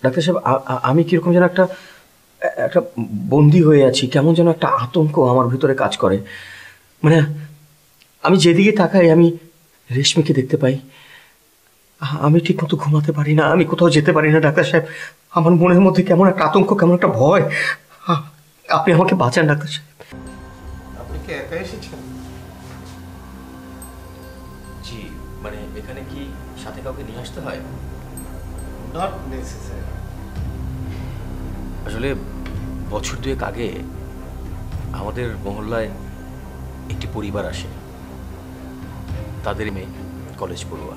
Doctor সাহেব, আমি কিরকম যেন একটা একটা বন্দি হয়ে আছি, কেমন যেন একটা আতঙ্ক আমার ভিতরে কাজ করে। মানে আমি যেদিকে তাকাই আমি রেশমিকে দেখতে পাই। আমি ঠিক মতো ঘুমাতে পারি না, আমি কোথাও যেতে পারি না ডাক্তার সাহেব। আমার মনের মধ্যে কেমন একটা আতঙ্ক, কেমন একটা ভয়। আপনি আমাকে বাঁচান ডাক্তার সাহেব। আপনি কি একা এসেছেন? জি, মানে এখানে কি সাথে কাউকে নিয়ে আসতে হয়? Not necessary. আসলে বছর দুয়েক আগে আমাদের মহল্লায় একটি পরিবার আসে। তাদের মেয়ে কলেজ পড়ুয়া।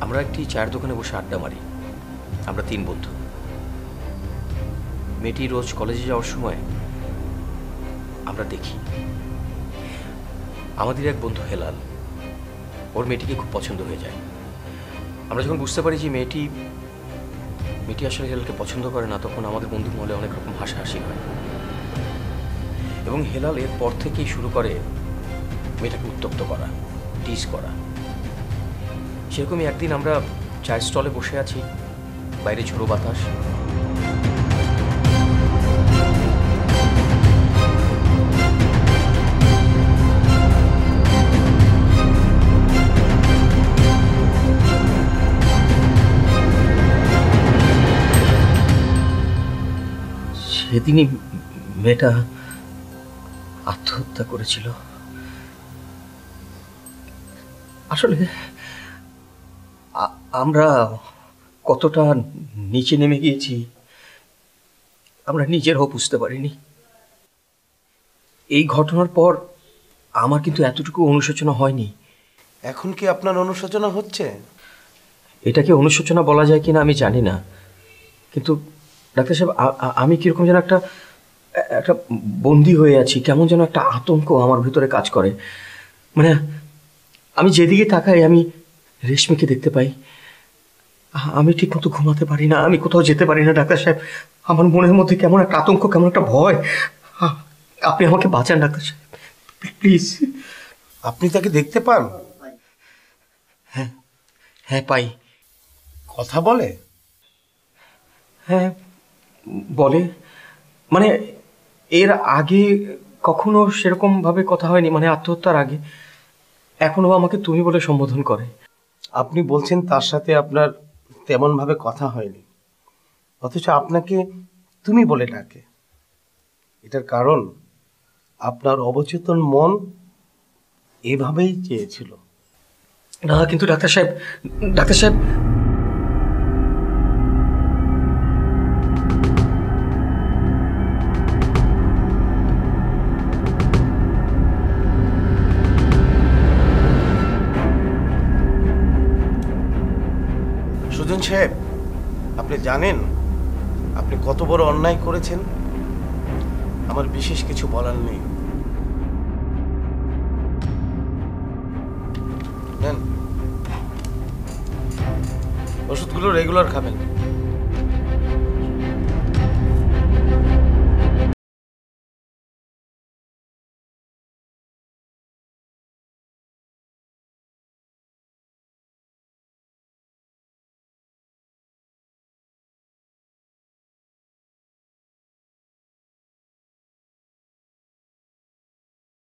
আমরা একটি চায়ের দোকানে বসে আড্ডা মারি। আমরা 3 বন্ধু। মেয়েটি রোজ কলেজে যাওয়ার সময় আমরা দেখি আমাদের এক বন্ধু হেলাল ওর মেয়েটিকে খুব পছন্দ হয়ে যায়। আমরা যখন বুঝতে পারি যে মেয়েটি আসলে হেলালকে পছন্দ করে না, তখন আমাদের বন্ধু মহলে অনেক রকম হাসাহাসি হয় এবং হেলাল এর পর থেকেই শুরু করে মেয়েটাকে উত্তপ্ত করা, টিজ করা। সেরকমই একদিন আমরা চায়ের স্টলে বসে আছি, বাইরে ঝোড়ো বাতাস। সেদিনই মেয়েটা আত্মহত্যা করেছিল। আসলে আমরা কতটা নিচে নেমে গিয়েছি আমরা নিজেরাও বুঝতে পারিনি। এই ঘটনার পর আমার কিন্তু এতটুকু অনুশোচনা হয়নি। এখন কি আপনার অনুশোচনা হচ্ছে? এটাকে অনুশোচনা বলা যায় কিনা আমি জানি না, কিন্তু ডাক্তার সাহেব আমি কিরকম যেন একটা একটা বন্দি হয়ে আছি, কেমন যেন একটা আতঙ্ক আমার ভিতরে কাজ করে। মানে আমি যেদিকে তাকাই আমি রেশমিকে দেখতে পাই। আমি ঠিক মতো ঘুমাতে পারি না, আমি কোথাও যেতে পারি না ডাক্তার সাহেব। আমার মনের মধ্যে কেমন একটা আতঙ্ক, কেমন একটা ভয়। আপনি আমাকে বাঁচান ডাক্তার সাহেব, প্লিজ। আপনি তাকে দেখতে পান? হ্যাঁ হ্যাঁ, পাই। কথা বলে? হ্যাঁ বলে, মানে এর আগে কখনো সেরকম ভাবে কথা হয়নি, মানে আত্মহত্যার আগে। এখনো আমাকে তুমি বলে সম্বোধন করে। আপনি বলছেন তার সাথে আপনার তেমন ভাবে কথা হয়নি, অথচ আপনাকে তুমি বলে ডাকে। এটার কারণ আপনার অবচেতন মন এভাবেই চেয়েছিল। না কিন্তু ডাক্তার সাহেব, ডাক্তার সাহেব, সুজন সাহেব, আপনি জানেন আপনি কত বড় অন্যায় করেছেন? আমার বিশেষ কিছু বলার নেই। নেন, ওষুধগুলো রেগুলার খাবেন।